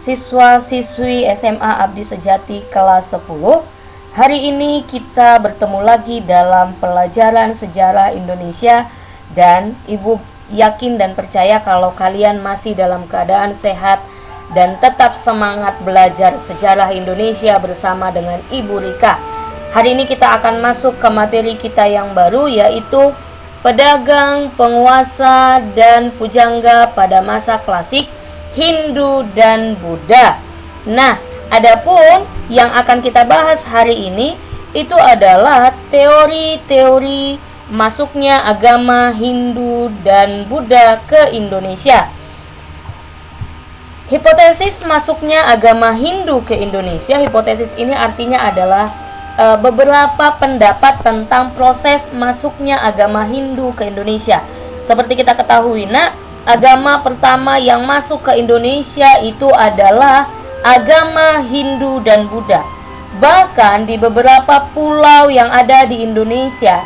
siswa-siswi SMA Abdi Sejati kelas 10. Hari ini kita bertemu lagi dalam pelajaran sejarah Indonesia dan Ibu yakin dan percaya kalau kalian masih dalam keadaan sehat dan tetap semangat belajar sejarah Indonesia bersama dengan Ibu Rika. Hari ini kita akan masuk ke materi kita yang baru, yaitu pedagang, penguasa, dan pujangga pada masa klasik Hindu dan Buddha. Nah, adapun yang akan kita bahas hari ini itu adalah teori-teori masuknya agama Hindu dan Buddha ke Indonesia. Hipotesis masuknya agama Hindu ke Indonesia, hipotesis ini artinya adalah beberapa pendapat tentang proses masuknya agama Hindu ke Indonesia. Seperti kita ketahui, agama pertama yang masuk ke Indonesia itu adalah agama Hindu dan Buddha. Bahkan di beberapa pulau yang ada di Indonesia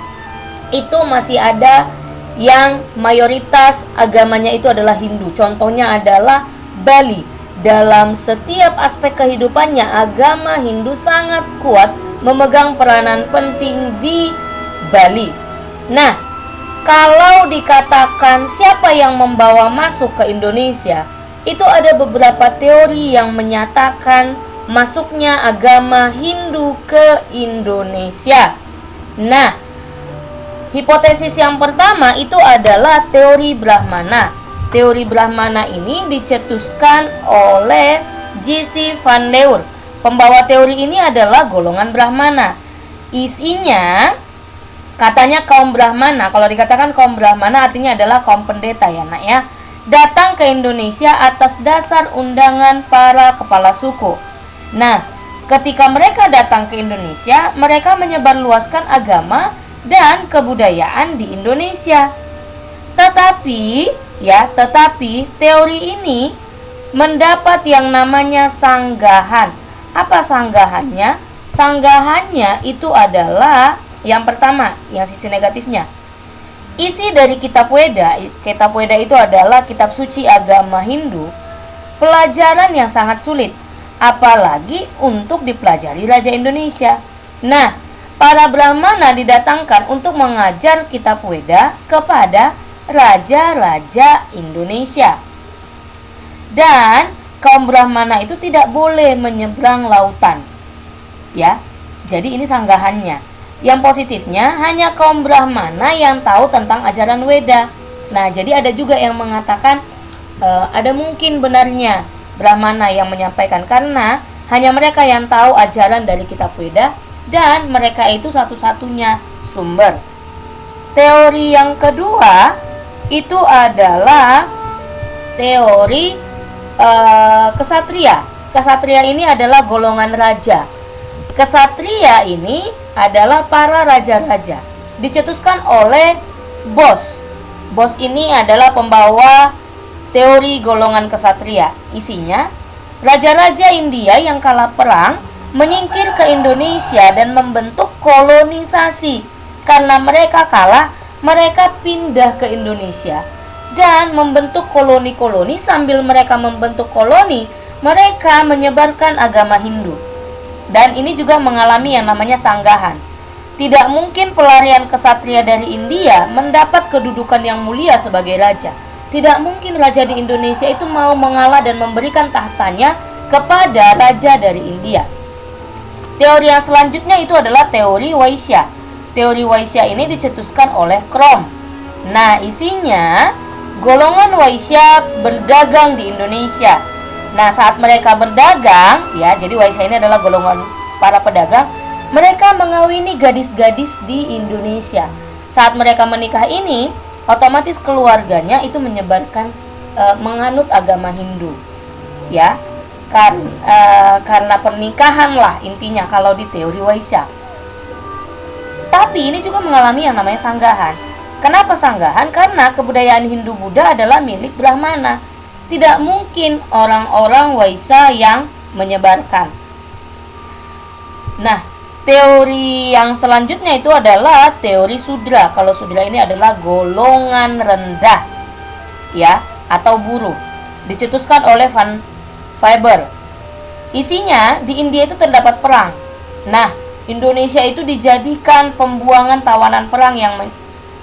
itu masih ada yang mayoritas agamanya itu adalah Hindu. Contohnya adalah Bali. Dalam setiap aspek kehidupannya, agama Hindu sangat kuat memegang peranan penting di Bali. Nah, kalau dikatakan siapa yang membawa masuk ke Indonesia, itu ada beberapa teori yang menyatakan masuknya agama Hindu ke Indonesia. Nah, hipotesis yang pertama itu adalah teori Brahmana. Teori Brahmana ini dicetuskan oleh J.C. van Leur. Pembawa teori ini adalah golongan Brahmana. Isinya katanya kaum Brahmana, kalau dikatakan kaum Brahmana artinya adalah kaum pendeta ya nak ya, datang ke Indonesia atas dasar undangan para kepala suku. Nah, ketika mereka datang ke Indonesia, mereka menyebarluaskan agama dan kebudayaan di Indonesia. Tetapi teori ini mendapat yang namanya sanggahan. Apa sanggahannya? Sanggahannya itu adalah yang pertama, yang sisi negatifnya. Isi dari kitab Weda itu adalah kitab suci agama Hindu, pelajaran yang sangat sulit, apalagi untuk dipelajari Raja Indonesia. Nah, para Brahmana didatangkan untuk mengajar kitab Weda kepada raja-raja Indonesia. Dan kaum Brahmana itu tidak boleh menyeberang lautan. Ya. Jadi ini sanggahannya. Yang positifnya hanya kaum Brahmana yang tahu tentang ajaran Weda. Nah, jadi ada juga yang mengatakan ada mungkin benarnya Brahmana yang menyampaikan karena hanya mereka yang tahu ajaran dari kitab Weda dan mereka itu satu-satunya sumber. Teori yang kedua itu adalah teori kesatria. Kesatria ini adalah golongan raja. Kesatria ini adalah para raja-raja. Dicetuskan oleh Bose. Bose ini adalah pembawa teori golongan kesatria. Isinya, raja-raja India yang kalah perang menyingkir ke Indonesia dan membentuk kolonisasi. Karena mereka kalah, mereka pindah ke Indonesia dan membentuk koloni-koloni. Sambil mereka membentuk koloni, mereka menyebarkan agama Hindu. Dan ini juga mengalami yang namanya sanggahan. Tidak mungkin pelarian kesatria dari India mendapat kedudukan yang mulia sebagai raja. Tidak mungkin raja di Indonesia itu mau mengalah dan memberikan tahtanya kepada raja dari India. Teori yang selanjutnya itu adalah teori Waisya. Teori Waisya ini dicetuskan oleh Krom. Nah, isinya golongan Waisya berdagang di Indonesia. Nah, saat mereka berdagang, ya, jadi Waisya ini adalah golongan para pedagang. Mereka mengawini gadis-gadis di Indonesia. Saat mereka menikah ini, otomatis keluarganya itu menyebarkan menganut agama Hindu. Ya, karena pernikahan lah intinya kalau di teori Waisya. Tapi ini juga mengalami yang namanya sanggahan. Kenapa sanggahan? Karena kebudayaan Hindu Buddha adalah milik Brahmana. Tidak mungkin orang-orang Waisya yang menyebarkan. Nah, teori yang selanjutnya itu adalah teori Sudra. Kalau Sudra ini adalah golongan rendah, ya, atau buruh. Dicetuskan oleh fiber. Isinya di India itu terdapat perang. Nah, Indonesia itu dijadikan pembuangan tawanan perang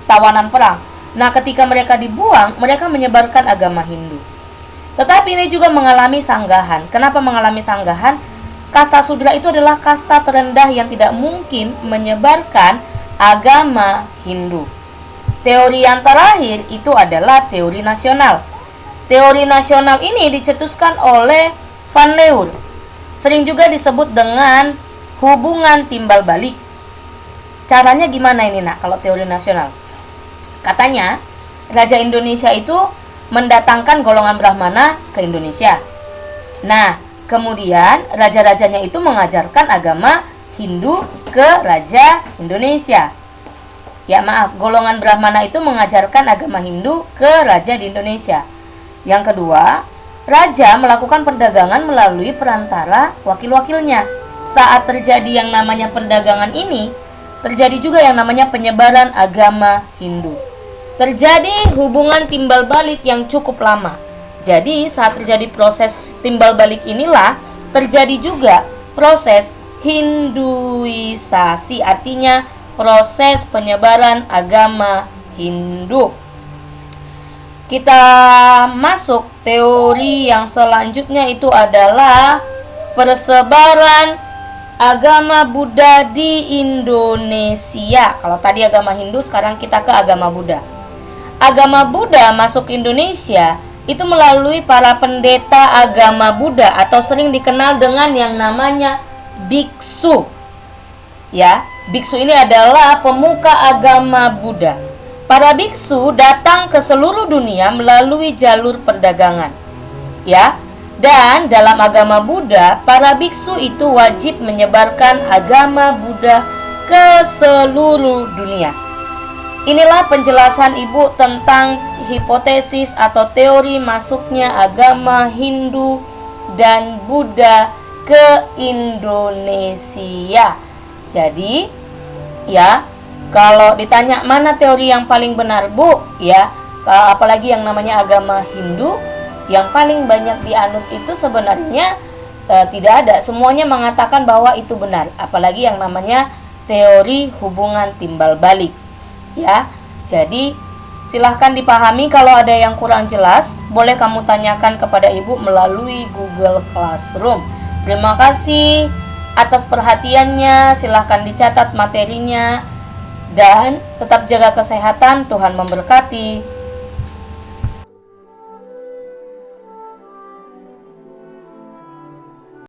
tawanan perang. Nah, ketika mereka dibuang, mereka menyebarkan agama Hindu. Tetapi ini juga mengalami sanggahan. Kenapa mengalami sanggahan? Kasta Sudra itu adalah kasta terendah yang tidak mungkin menyebarkan agama Hindu. Teori yang terakhir itu adalah teori nasional. Teori nasional ini dicetuskan oleh Van Leur. Sering juga disebut dengan hubungan timbal balik. Caranya gimana ini nak kalau teori nasional? Katanya Raja Indonesia itu mendatangkan golongan Brahmana ke Indonesia. Nah, kemudian raja-rajanya itu mengajarkan agama Hindu ke Raja Indonesia. Ya maaf, golongan Brahmana itu mengajarkan agama Hindu ke Raja di Indonesia. Yang kedua, Raja melakukan perdagangan melalui perantara wakil-wakilnya. Saat terjadi yang namanya perdagangan ini, terjadi juga yang namanya penyebaran agama Hindu. Terjadi hubungan timbal balik yang cukup lama. Jadi saat terjadi proses timbal balik inilah terjadi juga proses Hinduisasi, artinya proses penyebaran agama Hindu. Kita masuk teori yang selanjutnya itu adalah persebaran agama Buddha di Indonesia. Kalau tadi agama Hindu, sekarang kita ke agama Buddha. Agama Buddha masuk ke Indonesia itu melalui para pendeta agama Buddha atau sering dikenal dengan yang namanya biksu. Ya, biksu ini adalah pemuka agama Buddha. Para biksu datang ke seluruh dunia melalui jalur perdagangan. Ya, dan dalam agama Buddha, para biksu itu wajib menyebarkan agama Buddha ke seluruh dunia. Inilah penjelasan Ibu tentang hipotesis atau teori masuknya agama Hindu dan Buddha ke Indonesia. Jadi, ya, kalau ditanya mana teori yang paling benar, Bu, ya, apalagi yang namanya agama Hindu, yang paling banyak dianut itu sebenarnya tidak ada. Semuanya mengatakan bahwa itu benar, apalagi yang namanya teori hubungan timbal balik. Ya, jadi silahkan dipahami. Kalau ada yang kurang jelas, boleh kamu tanyakan kepada Ibu melalui Google Classroom. Terima kasih atas perhatiannya. Silahkan dicatat materinya. Dan tetap jaga kesehatan. Tuhan memberkati.